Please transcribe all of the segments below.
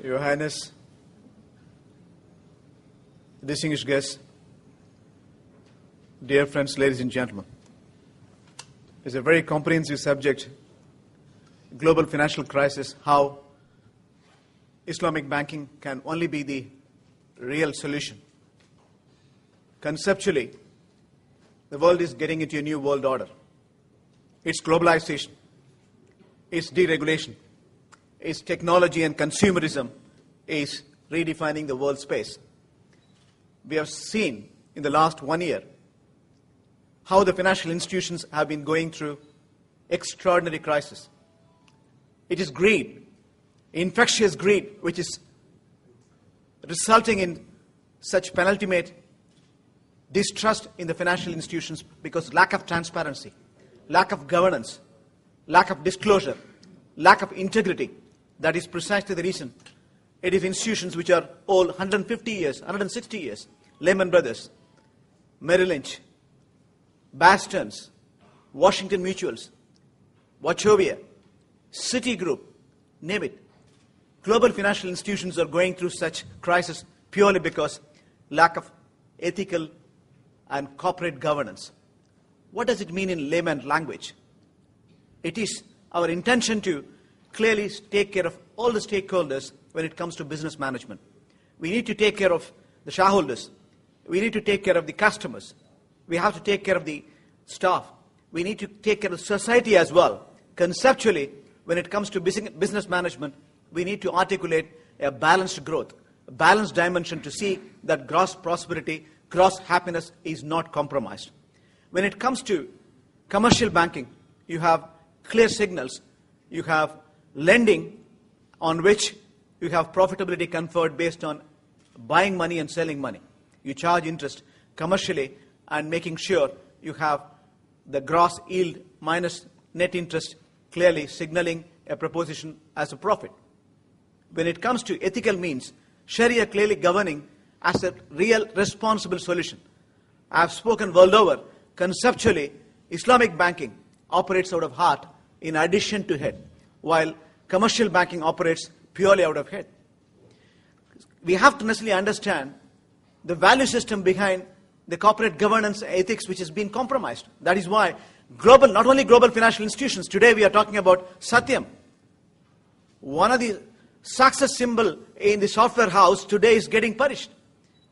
Your Highness, distinguished guests, dear friends, ladies and gentlemen. It's a very comprehensive subject, global financial crisis, how Islamic banking can only be the real solution. Conceptually, the world is getting into a new world order. It's globalization, it's deregulation, it's technology and consumerism is redefining the world space. We have seen in the last 1 year how the financial institutions have been going through extraordinary crisis. It is greed, infectious greed, which is resulting in such penultimate distrust in the financial institutions because lack of transparency, lack of governance, lack of disclosure, lack of integrity. That is precisely the reason. It is institutions which are old 150 years, 160 years. Lehman Brothers, Merrill Lynch, Bear Stearns, Washington Mutuals, Wachovia, Citigroup, name it. Global financial institutions are going through such crisis purely because lack of ethical and corporate governance. What does it mean in layman language? It is our intention to clearly take care of all the stakeholders when it comes to business management. We need to take care of the shareholders. We need to take care of the customers. We have to take care of the staff. We need to take care of society as well. Conceptually, when it comes to business management, we need to articulate a balanced growth, a balanced dimension to see that gross prosperity, gross happiness is not compromised. When it comes to commercial banking, you have clear signals. You have lending on which you have profitability conferred based on buying money and selling money. You charge interest commercially and making sure you have the gross yield minus net interest clearly signaling a proposition as a profit. When it comes to ethical means, Sharia clearly governing as a real responsible solution. I have spoken world over. Conceptually, Islamic banking operates out of heart in addition to head, while commercial banking operates purely out of head. We have to necessarily understand the value system behind the corporate governance ethics which has been compromised. That is why global, not only global financial institutions, today we are talking about Satyam. One of the success symbol in the software house today is getting perished.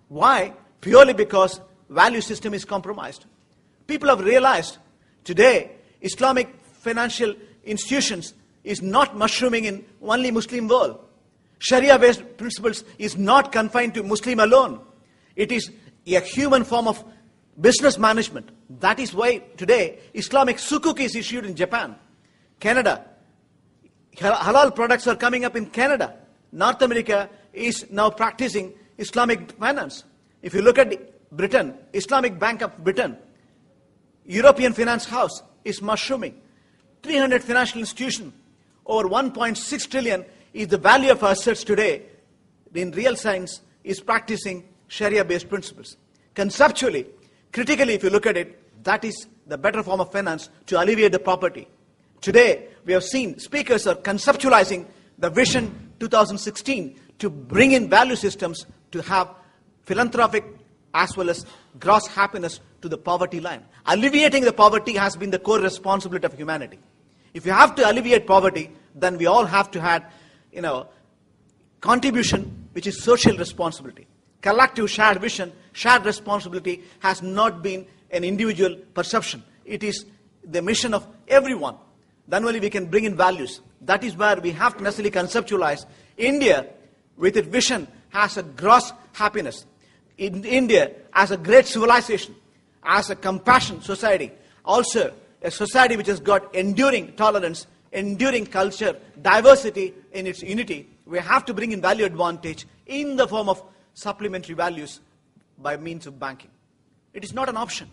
Why? Purely because value system is compromised. People have realized today Islamic financial institutions is not mushrooming in only Muslim world. Sharia-based principles is not confined to Muslim alone. It is a human form of business management. That is why today Islamic sukuk is issued in Japan, Canada. Halal products are coming up in Canada. North America is now practicing Islamic finance. If you look at Britain, Islamic Bank of Britain, European Finance House is mushrooming. 300 financial institutions, over 1.6 trillion is the value of assets today. In real science is practicing Sharia-based principles. Conceptually, critically, if you look at it, that is the better form of finance to alleviate the poverty. Today, we have seen speakers are conceptualizing the Vision 2016 to bring in value systems to have philanthropic as well as gross happiness to the poverty line. Alleviating the poverty has been the core responsibility of humanity. If you have to alleviate poverty, then we all have to have, contribution, which is social responsibility. Collective shared vision, shared responsibility has not been an individual perception. It is the mission of everyone. Then only we can bring in values. That is where we have to necessarily conceptualize. India, with its vision, has a gross happiness. In India, as a great civilization, as a compassion society, also a society which has got enduring tolerance, enduring culture, diversity in its unity, we have to bring in value advantage in the form of supplementary values by means of banking. It is not an option.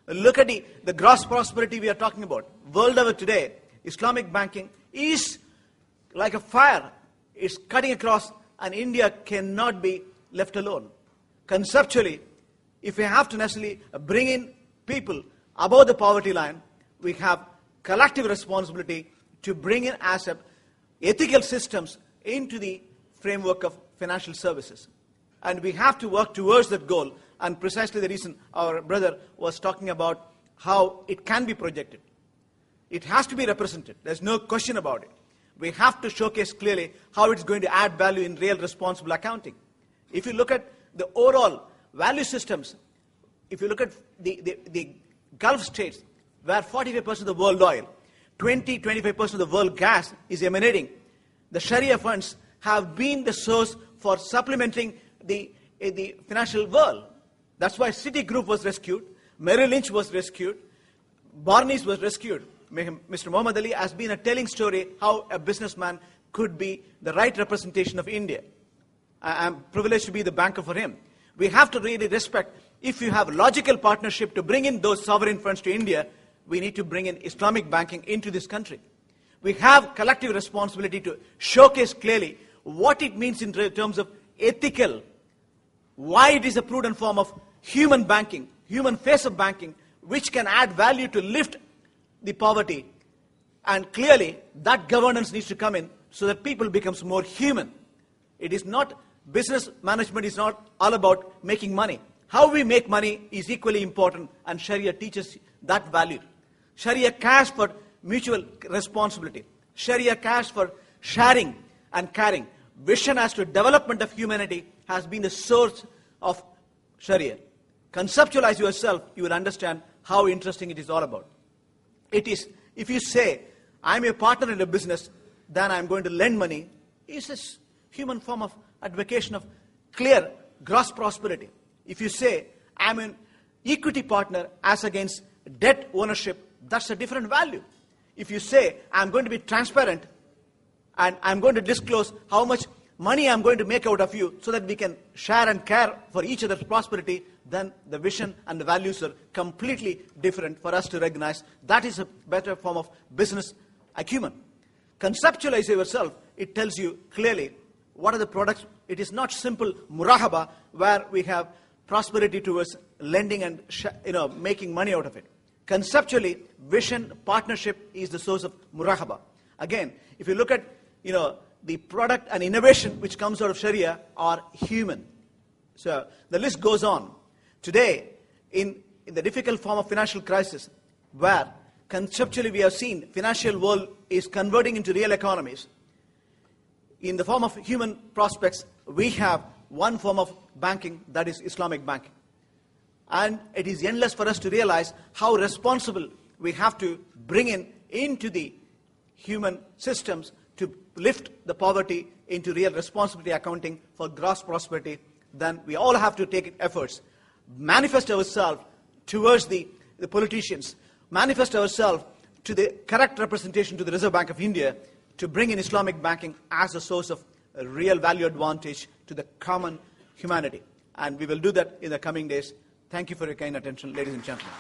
Look at the gross prosperity we are talking about. World over today, Islamic banking is like a fire. It's cutting across, and India cannot be left alone. Conceptually, if we have to necessarily bring in people above the poverty line, we have collective responsibility to bring in as ethical systems into the framework of financial services. And we have to work towards that goal, and precisely the reason our brother was talking about how it can be projected. It has to be represented. There's no question about it. We have to showcase clearly how it's going to add value in real responsible accounting. If you look at the overall value systems, if you look at the Gulf states, where 45% of the world oil, 25% of the world gas is emanating, the Sharia funds have been the source for supplementing the financial world. That's why Citigroup was rescued, Merrill Lynch was rescued, Barneys was rescued. Mr. Muhammad Ali has been a telling story how a businessman could be the right representation of India. I'm privileged to be the banker for him. We have to really respect, if you have logical partnership to bring in those sovereign funds to India, we need to bring in Islamic banking into this country. We have collective responsibility to showcase clearly what it means in terms of ethical, why it is a prudent form of human banking, human face of banking, which can add value to lift the poverty. And clearly, that governance needs to come in so that people becomes more human. It is not, business management is not all about making money. How we make money is equally important, and Sharia teaches that value. Sharia cares for mutual responsibility. Sharia cares for sharing and caring. Vision as to development of humanity has been the source of Sharia. Conceptualize yourself, you will understand how interesting it is all about. It is, if you say, I'm a partner in a business, then I'm going to lend money, is a human form of advocation of clear gross prosperity. If you say, I'm an equity partner as against debt ownership, that's a different value. If you say, I'm going to be transparent and I'm going to disclose how much money I'm going to make out of you so that we can share and care for each other's prosperity, then the vision and the values are completely different for us to recognize. That is a better form of business acumen. Conceptualize yourself. It tells you clearly what are the products. It is not simple murahaba where we have prosperity towards lending and making money out of it. Conceptually, vision, partnership is the source of murahaba. Again, if you look at the product and innovation which comes out of Sharia are human. So the list goes on. Today, in the difficult form of financial crisis, where conceptually we have seen financial world is converting into real economies, in the form of human prospects, we have one form of banking, that is Islamic banking. And it is endless for us to realize how responsible we have to bring into the human systems to lift the poverty into real responsibility accounting for gross prosperity. Then we all have to take efforts, manifest ourselves towards the politicians, manifest ourselves to the correct representation to the Reserve Bank of India to bring in Islamic banking as a source of a real value advantage to the common humanity. And we will do that in the coming days. Thank you for your kind attention, ladies and gentlemen.